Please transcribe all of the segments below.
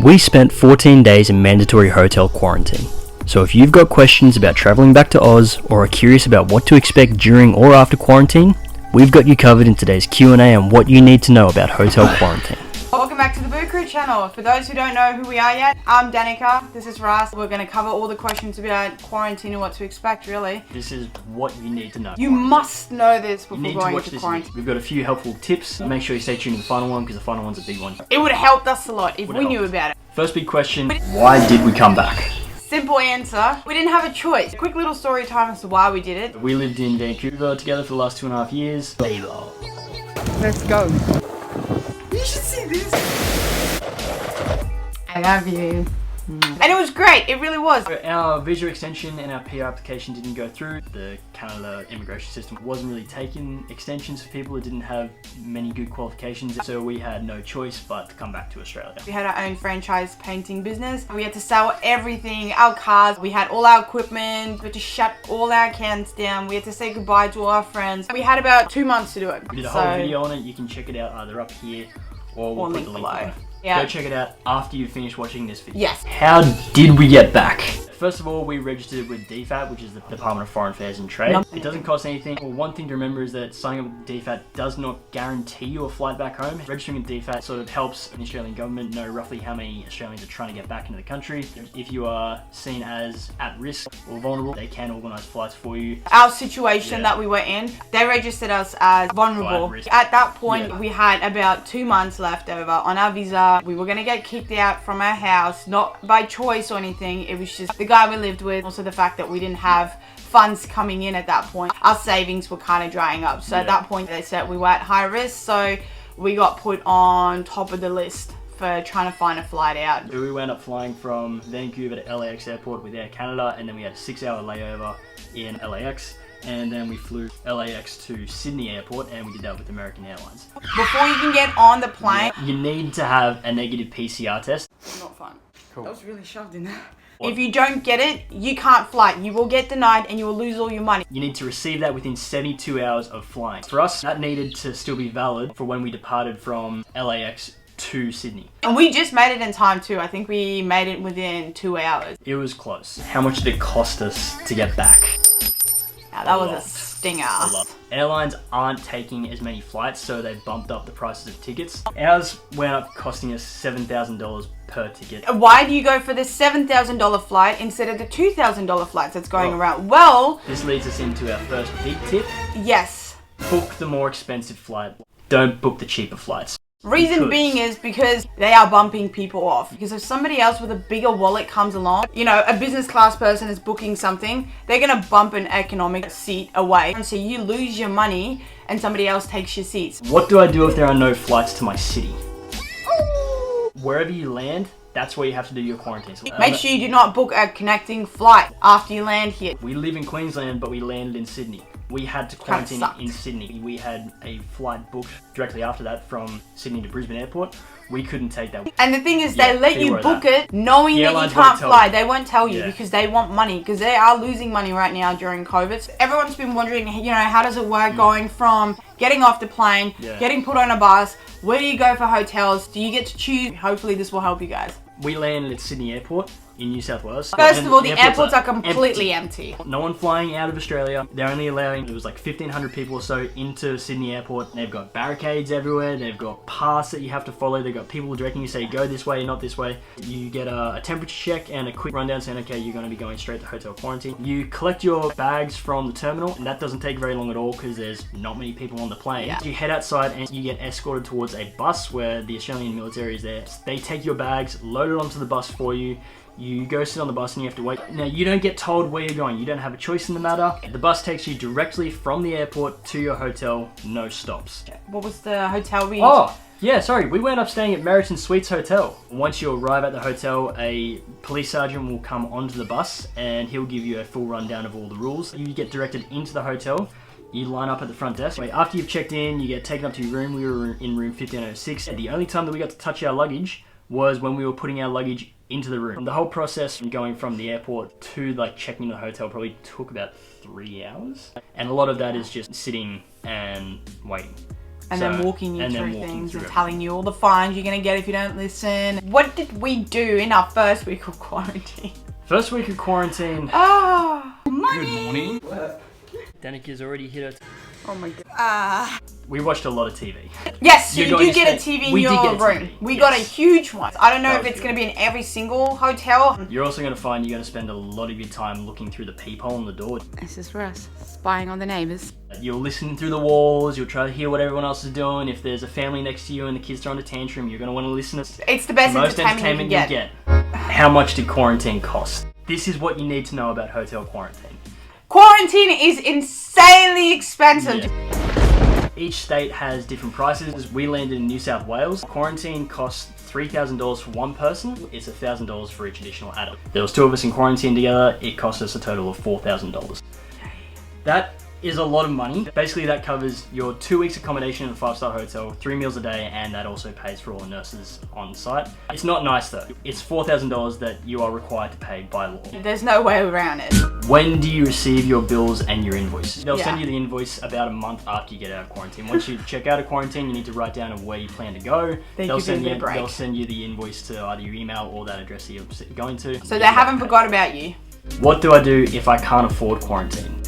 We spent 14 days in mandatory hotel quarantine. So if you've got questions about travelling back to Oz or are curious about what to expect during or after quarantine, we've got you covered in today's Q&A on what you need to know about hotel quarantine. Welcome back to the Boo Crew channel. For those who don't know who we are yet, I'm Danica, this is Russ. We're going to cover all the questions about quarantine and what to expect, really. This is what you need to know. You must know this before going into quarantine. We've got a few helpful tips. Make sure you stay tuned to the final one because the final one's a big one. It would have helped us a lot if we knew about it. First big question, why did we come back? Simple answer, we didn't have a choice. Quick little story time as to why we did it. We lived in Vancouver together for the last 2.5 years. Let's go. You should see this. I love you. And it was great, it really was. Our visa extension and our PR application didn't go through. The Canada immigration system wasn't really taking extensions for people who didn't have many good qualifications, so we had no choice but to come back to Australia. We had our own franchise painting business. We had to sell everything, our cars, we had all our equipment, we had to shut all our accounts down, we had to say goodbye to all our friends. We had about 2 months to do it. We did a whole video on it, you can check it out either up here or we'll put the link below. Yeah. Go check it out after you finish watching this video. Yes. How did we get back? First of all, we registered with DFAT, which is the Department of Foreign Affairs and Trade. It doesn't cost anything. Well, one thing to remember is that signing up with DFAT does not guarantee you a flight back home. Registering with DFAT sort of helps the Australian government know roughly how many Australians are trying to get back into the country. If you are seen as at risk or vulnerable, they can organise flights for you. Our situation that we were in, they registered us as vulnerable. At that point, we had about 2 months left over on our visa. We were going to get kicked out from our house, not by choice or anything. It was just the guy we lived with. Also the fact that we didn't have funds coming in at that point. Our savings were kind of drying up. So at that point, they said we were at high risk. So we got put on top of the list for trying to find a flight out. We wound up flying from Vancouver to LAX airport with Air Canada, and then we had a 6-hour layover in LAX. And then we flew LAX to Sydney airport, and we did that with American Airlines. Before you can get on the plane, you need to have a negative PCR test. Not fun. Cool. That was really shoved in there. If you don't get it, you can't fly. You will get denied and you will lose all your money. You need to receive that within 72 hours of flying. For us, that needed to still be valid for when we departed from LAX to Sydney. And we just made it in time too. I think we made it within 2 hours. It was close. How much did it cost us to get back? Yeah, that was a stinger. Airlines aren't taking as many flights, so they bumped up the prices of tickets. Ours wound up costing us $7,000 per ticket. Why do you go for the $7,000 flight instead of the $2,000 flights that's going around? Well, this leads us into our first big tip. Yes. Book the more expensive flight. Don't book the cheaper flights. Reason being is because they are bumping people off. Because if somebody else with a bigger wallet comes along, you know, a business class person is booking something, they're going to bump an economic seat away. And so you lose your money and somebody else takes your seats. What do I do if there are no flights to my city? Wherever you land, that's where you have to do your quarantine. So make sure you do not book a connecting flight after you land here. We live in Queensland, but we landed in Sydney. We had to quarantine in Sydney. We had a flight booked directly after that from Sydney to Brisbane Airport. We couldn't take that. And the thing is, they let you book it knowing that you can't fly. They won't tell you because they want money, because they are losing money right now during COVID. So everyone's been wondering, you know, how does it work going from getting off the plane, getting put on a bus, where do you go for hotels? Do you get to choose? Hopefully this will help you guys. We landed at Sydney Airport in New South Wales. First of all, the airports are completely empty. No one flying out of Australia. They're only allowing, it was like 1,500 people or so into Sydney Airport. They've got barricades everywhere. They've got paths that you have to follow. They've got people directing you, say go this way, not this way. You get a temperature check and a quick rundown saying, okay, you're going to be going straight to hotel quarantine. You collect your bags from the terminal, and that doesn't take very long at all because there's not many people on the plane. You head outside and you get escorted towards a bus where the Australian military is there. They take your bags, load it onto the bus for you. You go sit on the bus and you have to wait. Now, you don't get told where you're going. You don't have a choice in the matter. The bus takes you directly from the airport to your hotel, no stops. What was the hotel we... Oh, yeah, sorry. We wound up staying at Meriton Suites Hotel. Once you arrive at the hotel, a police sergeant will come onto the bus and he'll give you a full rundown of all the rules. You get directed into the hotel. You line up at the front desk. After you've checked in, you get taken up to your room. We were in room 1506. The only time that we got to touch our luggage was when we were putting our luggage into the room. The whole process from going from the airport to like checking into the hotel probably took about 3 hours. And a lot of that is just sitting and waiting. And then walking you through things and telling you all the fines you're going to get if you don't listen. What did we do in our first week of quarantine? First week of quarantine. Money. Good morning. Danica's already hit it. Oh my god. We watched a lot of TV. Yes, you do get a TV in your room. We got a huge one. I don't know if it's going to be in every single hotel. You're also going to find you're going to spend a lot of your time looking through the peephole on the door. This is Russ, spying on the neighbours. You'll listen through the walls, you'll try to hear what everyone else is doing. If there's a family next to you and the kids are on a tantrum, you're going to want to listen to It's the best entertainment you can get. How much did quarantine cost? This is what you need to know about hotel quarantine. Quarantine is insanely expensive. Yeah. Each state has different prices. We landed in New South Wales. Quarantine costs $3,000 for one person. It's $1,000 for each additional adult. There was 2 of us in quarantine together. It cost us a total of $4,000. That is a lot of money. Basically, that covers your 2 weeks accommodation in a 5-star hotel, 3 meals a day, and that also pays for all the nurses on site. It's not nice though. It's $4,000 that you are required to pay by law. There's no way around it. When do you receive your bills and your invoices? They'll send you the invoice about a month after you get out of quarantine. Once you check out of quarantine, you need to write down where you plan to go. They'll send you the invoice to either your email or that address that you're going to. So they haven't forgot about you. What do I do if I can't afford quarantine?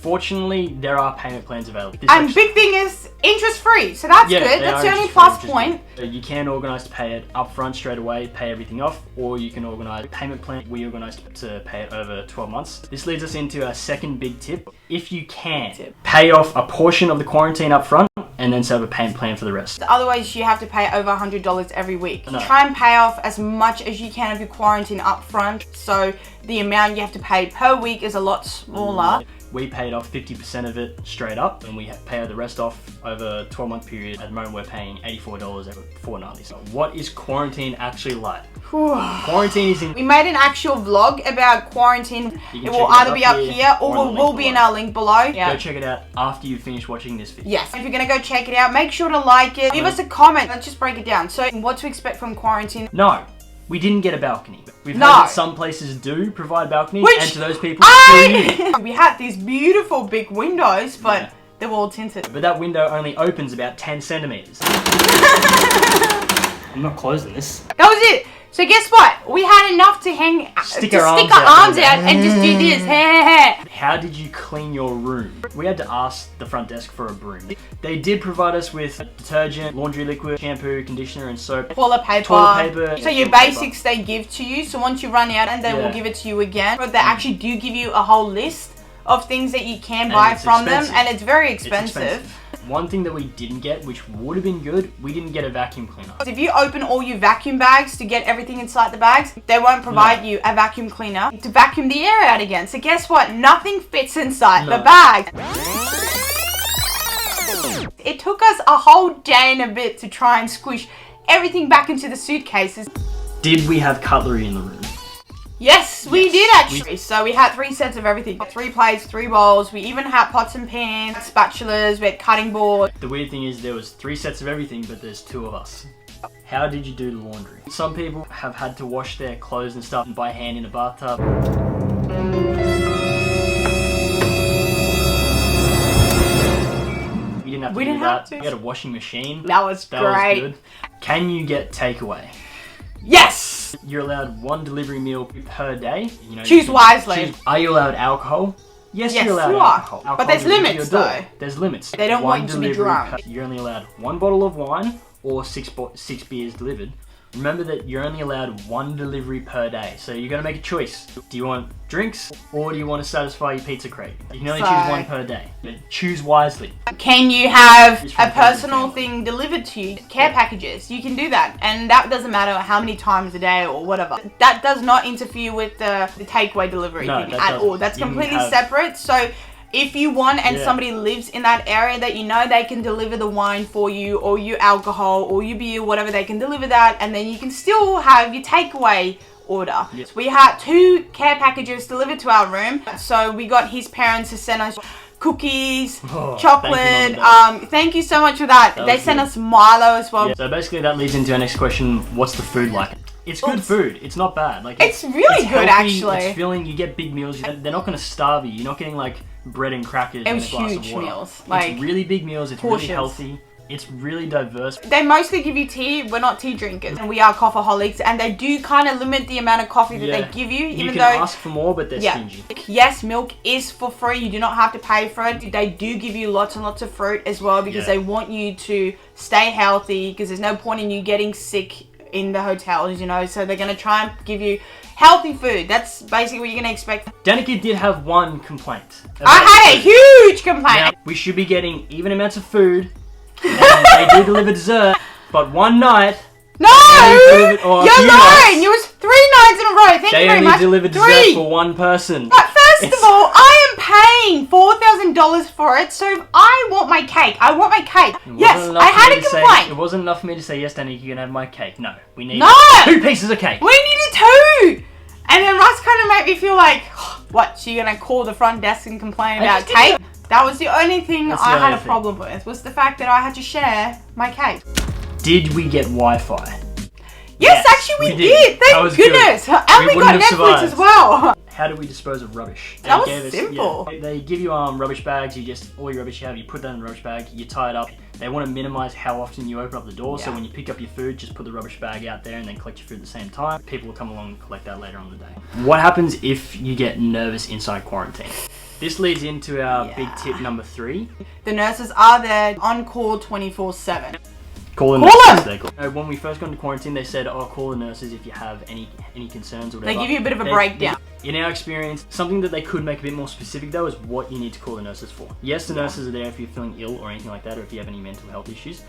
Fortunately, there are payment plans available. And big thing is interest-free, so that's good. That's the only plus point. You can organise to pay it upfront straight away, pay everything off, or you can organise a payment plan. We organised to pay it over 12 months. This leads us into our second big tip. If you can, pay off a portion of the quarantine upfront and then set up a payment plan for the rest. Otherwise, you have to pay over $100 every week. No. Try and pay off as much as you can of your quarantine upfront, so the amount you have to pay per week is a lot smaller. We paid off 50% of it straight up, and we pay the rest off over a 12-month period. At the moment, we're paying $84 fortnightly. So what is quarantine actually like? Quarantine is We made an actual vlog about quarantine. It will either be up here or will be in our link below. Yeah. Go check it out after you finish watching this video. Yes. If you're going to go check it out, make sure to like it. Leave us a comment. Let's just break it down. So what to expect from quarantine? No. We didn't get a balcony. We've heard that some places do provide balconies, and to those people, we had these beautiful big windows, but they were all tinted. But that window only opens about 10 centimeters. I'm not closing this. That was it. So guess what? We had enough to stick our arms out and just do this. How did you clean your room? We had to ask the front desk for a broom. They did provide us with detergent, laundry liquid, shampoo, conditioner, and soap. Toilet paper. So your basics they give to you. So once you run out, and they will give it to you again. But they actually do give you a whole list of things that you can buy from them, and it's very expensive. One thing that we didn't get, which would have been good, we didn't get a vacuum cleaner. If you open all your vacuum bags to get everything inside the bags, they won't provide you a vacuum cleaner to vacuum the air out again. So guess what? Nothing fits inside the bag. It took us a whole day and a bit to try and squish everything back into the suitcases. Did we have cutlery in the room? Yes, we did actually. So we had 3 sets of everything. 3 plates, 3 bowls. We even had pots and pans, spatulas, we had cutting board. The weird thing is there was 3 sets of everything, but there's 2 of us. How did you do the laundry? Some people have had to wash their clothes and stuff by hand in a bathtub. We didn't have to do that. We had a washing machine. That was great. That was good. Can you get takeaway? Yes! You're allowed 1 delivery meal per day. You know, choose wisely. Are you allowed alcohol? Yes, you're allowed alcohol. But there's limits though. There's limits. They don't want you to be drunk. You're only allowed 1 bottle of wine or 6 beers delivered. Remember that you're only allowed 1 delivery per day, so you got to make a choice. Do you want drinks or do you want to satisfy your pizza crate? You can only choose 1 per day, but choose wisely. Can you have a personal thing delivered to you? Care packages, you can do that, and that doesn't matter how many times a day or whatever. That does not interfere with the takeaway delivery thing at all. That's completely separate. So if you want and somebody lives in that area that you know they can deliver the wine for you or your alcohol or your beer, whatever, they can deliver that, and then you can still have your takeaway order. So we had 2 care packages delivered to our room. So we got his parents to send us cookies, chocolate. Thank you so much for that. They sent us Milo as well. So basically that leads into our next question. What's the food like? It's good food. It's not bad. Like it's really good, healthy, actually. It's filling. You get big meals. They're not going to starve you. You're not getting like bread and crackers It and was a glass huge of water. meals. Like, it's really big meals. It's portions. really healthy. It's really diverse. They mostly give you tea. We're not tea drinkers, and we are coffeeholics, and they do kind of limit the amount of coffee that they give you. Even you can though ask for more, but they're stingy. Yes, milk is for free. You do not have to pay for it. They do give you lots and lots of fruit as well because they want you to stay healthy. Because there's no point in you getting sick in the hotels, you know. So they're gonna try and give you healthy food. That's basically what you're gonna expect. Danica did have one complaint. I had a huge complaint. Now, we should be getting even amounts of food. And they do deliver dessert, but one night. No! You're lying! It was 3 nights in a row. Thank you very much. They only delivered dessert for one person. But first of all, I am paying $4,000 for it, so I want my cake. I want my cake. Yes, I had a complaint. It wasn't enough for me to say, yes, Danica, you can have my cake. No, we need 2 pieces of cake. We needed 2! And then Russ kind of made me feel like, what, so you're going to call the front desk and complain about cake? That was the only thing I had a problem with, was the fact that I had to share my cake. Did we get Wi-Fi? Yes, actually we did. Thank goodness. Good. And we got Netflix as well. How do we dispose of rubbish? That was simple. Yeah, they give you rubbish bags. All your rubbish you have, you put that in the rubbish bag, you tie it up. They want to minimize how often you open up the door, so when you pick up your food, just put the rubbish bag out there and then collect your food at the same time. People will come along and collect that later on in the day. What happens if you get nervous inside quarantine? This leads into our big tip number 3. The nurses are there on call 24/7. Call the nurses. When we first got into quarantine, they said, call the nurses if you have any concerns or whatever. They give you a bit of a breakdown. In our experience, something that they could make a bit more specific though is what you need to call the nurses for. Yes, the nurses are there if you're feeling ill or anything like that, or if you have any mental health issues.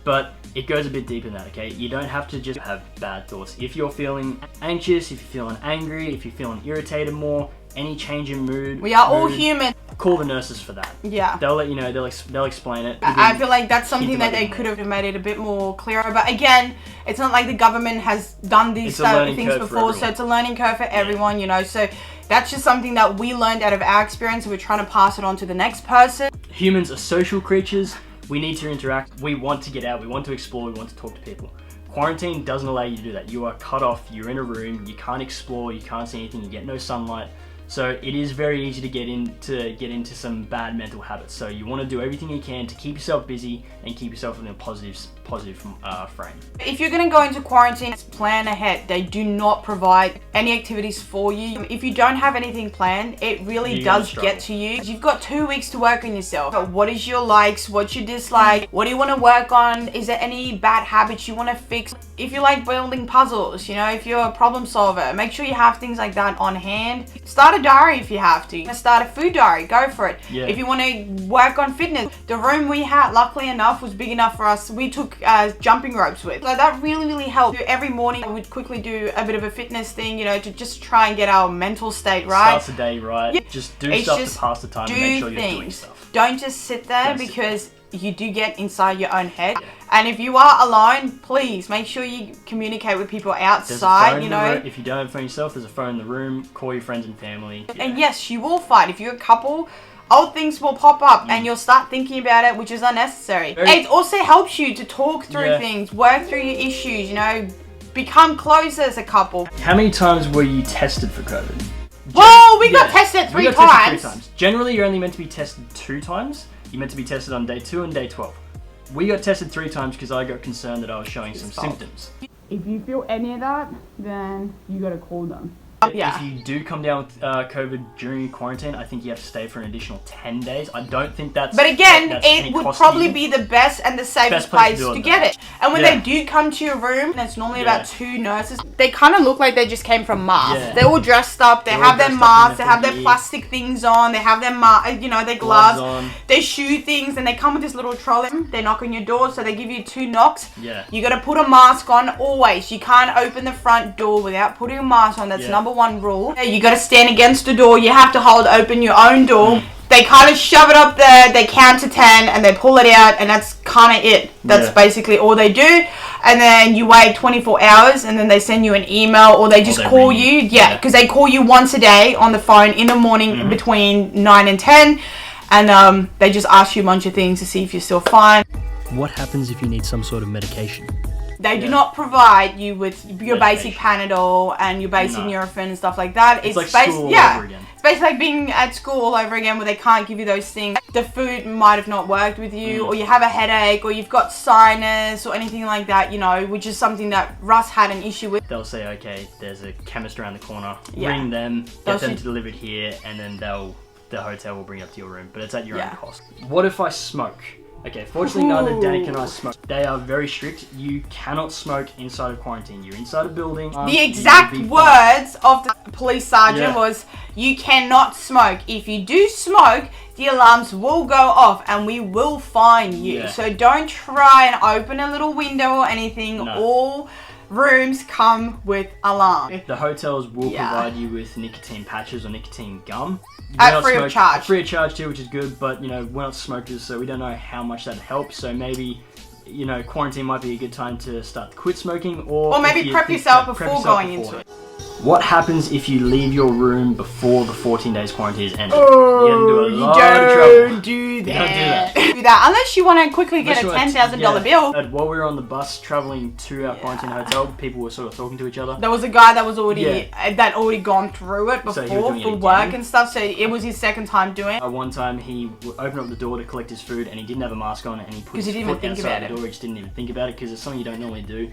But it goes a bit deeper than that, okay? You don't have to just have bad thoughts. If you're feeling anxious, if you're feeling angry, if you're feeling irritated more, any change in mood. We are all human. Call the nurses for that. Yeah. They'll let you know, they'll explain it. I feel like that's something that they could have made it a bit more clearer. But again, it's not like the government has done these things before, so it's a learning curve for everyone, you know. So that's just something that we learned out of our experience, and we're trying to pass it on to the next person. Humans are social creatures. We need to interact. We want to get out. We want to explore. We want to talk to people. Quarantine doesn't allow you to do that. You are cut off. You're in a room. You can't explore. You can't see anything. You get no sunlight. So it is very easy to get into some bad mental habits. So you want to do everything you can to keep yourself busy and keep yourself in a positive frame. If you're going to go into quarantine, plan ahead. They do not provide any activities for you. If you don't have anything planned, it really does get to you. You've got 2 weeks to work on yourself. What is your likes? What's your dislike? What do you want to work on? Is there any bad habits you want to fix? If you like building puzzles, you know, if you're a problem solver, make sure you have things like that on hand. Start a diary if you have to. Start a food diary, go for it. Yeah. If you want to work on fitness, the room we had, luckily enough, was big enough for us. We took jumping ropes with. So that really helped. Every morning I would quickly do a bit of a fitness thing, you know, to just try and get our mental state right. Starts the day right. Yeah. Just do stuff to pass the time and make sure you're doing stuff. Don't just sit there because you do get inside your own head. Yeah. And if you are alone, please make sure you communicate with people outside, you know. If you don't have a phone yourself, there's a phone in the room. Call your friends and family. And yes, you will fight. If you're a couple, old things will pop up and you'll start thinking about it, which is unnecessary. It also helps you to talk through things, work through your issues, you know, become closer as a couple. How many times were you tested for COVID? Well, we got tested 3 times. Generally, you're only meant to be tested 2 times. You're meant to be tested on day 2 and day 12. We got tested 3 times because I got concerned that I was showing some symptoms. If you feel any of that, then you gotta call them. If you do come down with COVID during quarantine, I think you have to stay for an additional 10 days. I don't think that's... But again, it would probably be the best and the safest place to get it. And when they do come to your room, and it's normally about 2 nurses, they kind of look like they just came from Mars. Yeah. They're all dressed up, they have their masks, they have their plastic things on, they have their their gloves, they shoe things, and they come with this little trolley. They knock on your door, so they give you 2 knocks. Yeah. You gotta put a mask on always. You can't open the front door without putting a mask on. That's number 1 rule. You got to stand against the door. You have to hold open your own door. They kind of shove it up there, they count to 10 and they pull it out, and that's kind of it. That's basically all they do. And then you wait 24 hours and then they send you an email, or they just call you. Yeah, because they call you once a day on the phone in the morning between 9 and 10, and they just ask you a bunch of things to see if you're still fine. What happens if you need some sort of medication? They do not provide you with your basic Panadol and your basic Nurofen and stuff like that. It's like school all over again. It's basically like being at school all over again where they can't give you those things. The food might have not worked with you, or you have a headache, or you've got sinus or anything like that, you know, which is something that Russ had an issue with. They'll say, okay, there's a chemist around the corner, ring them, get them to deliver it here, and then the hotel will bring it up to your room, but it's at your own cost. What if I smoke? Okay, fortunately neither Danica and I smoke. They are very strict. You cannot smoke inside of quarantine. You're inside a building. The exact words of the police sergeant was, you cannot smoke. If you do smoke, the alarms will go off and we will fine you. So don't try and open a little window or anything. All rooms come with alarm. The hotels will provide you with nicotine patches or nicotine gum. At free of charge. Free of charge too, which is good, but you know, we're not smokers, so we don't know how much that helps. So maybe, you know, quarantine might be a good time to start to quit smoking, or maybe prep yourself before going into it. What happens if you leave your room before the 14 days quarantine is ended? Oh, you don't do that. You don't do that. Do that unless you want to quickly get a $10,000 bill. While we were on the bus traveling to our quarantine hotel, people were sort of talking to each other. There was a guy that was already gone through it before for work and stuff, so it was his second time doing it. One time he opened up the door to collect his food and he didn't have a mask on, and he put his foot outside the door. He just didn't even think about it because it's something you don't normally do.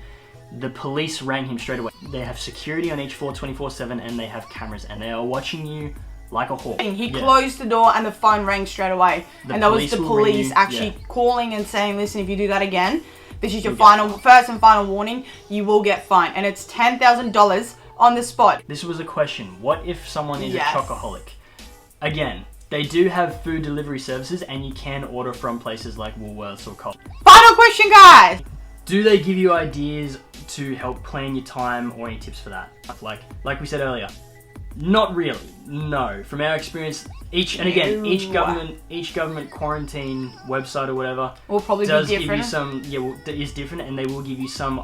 The police rang him straight away. They have security on each floor 24/7 and they have cameras and they are watching you like a hawk. He closed the door and the phone rang straight away. And that was the police actually calling and saying, listen, if you do that again, this is your first and final warning, you will get fined. And it's $10,000 on the spot. This was a question. What if someone is a chocoholic? Again, they do have food delivery services and you can order from places like Woolworths or Coles. Final question, guys! Do they give you ideas to help plan your time or any tips for that? Like we said earlier, not really. No. From our experience, each government quarantine website or whatever will probably does be different. Give you some is different, and they will give you some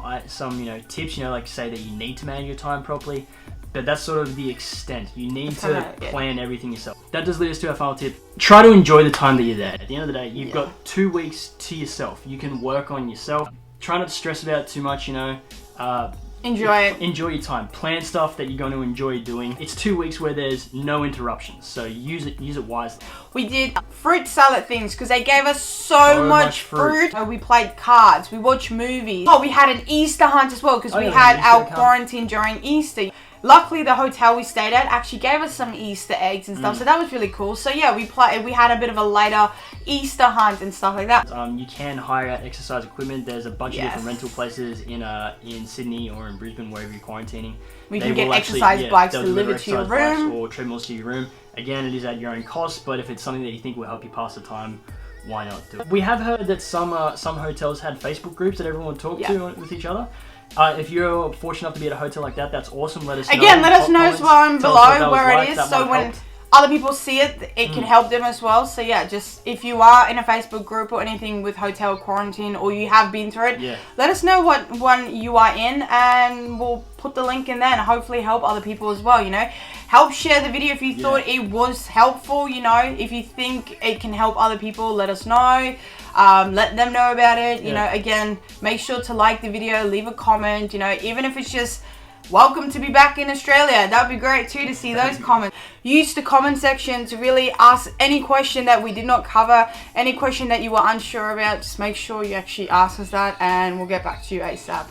tips. You know, like say that you need to manage your time properly. But that's sort of the extent. You need to plan everything yourself. That does lead us to our final tip. Try to enjoy the time that you're there. At the end of the day, you've got 2 weeks to yourself. You can work on yourself. Try not to stress about it too much, you know. Enjoy it. Enjoy your time. Plan stuff that you're going to enjoy doing. It's 2 weeks where there's no interruptions, so use it wisely. We did fruit salad things because they gave us so much fruit. We played cards. We watched movies. Oh, we had an Easter hunt as well because we had our quarantine during Easter. Luckily, the hotel we stayed at actually gave us some Easter eggs and stuff, so that was really cool. So yeah, we had a bit of a later Easter hunt and stuff like that. You can hire out exercise equipment. There's a bunch of different rental places in Sydney or in Brisbane, wherever you're quarantining. We can get exercise bikes delivered to your room. Or treadmills to your room. Again, it is at your own cost, but if it's something that you think will help you pass the time, why not do it? We have heard that some hotels had Facebook groups that everyone would talk to with each other. If you're fortunate enough to be at a hotel like that, that's awesome. Let us know. Again, let us know as well below where it is, so when other people see it, it can help them as well. So yeah, just if you are in a Facebook group or anything with hotel quarantine, or you have been through it, let us know what one you are in, and we'll put the link in there and hopefully help other people as well, you know. Help share the video if you thought it was helpful, you know. If you think it can help other people, let us know. Let them know about it, you know. Again, make sure to like the video, leave a comment, you know, even if it's just welcome to be back in Australia. That would be great too to see those comments. Use the comment section to really ask any question that we did not cover, any question that you were unsure about. Just make sure you actually ask us that and we'll get back to you ASAP.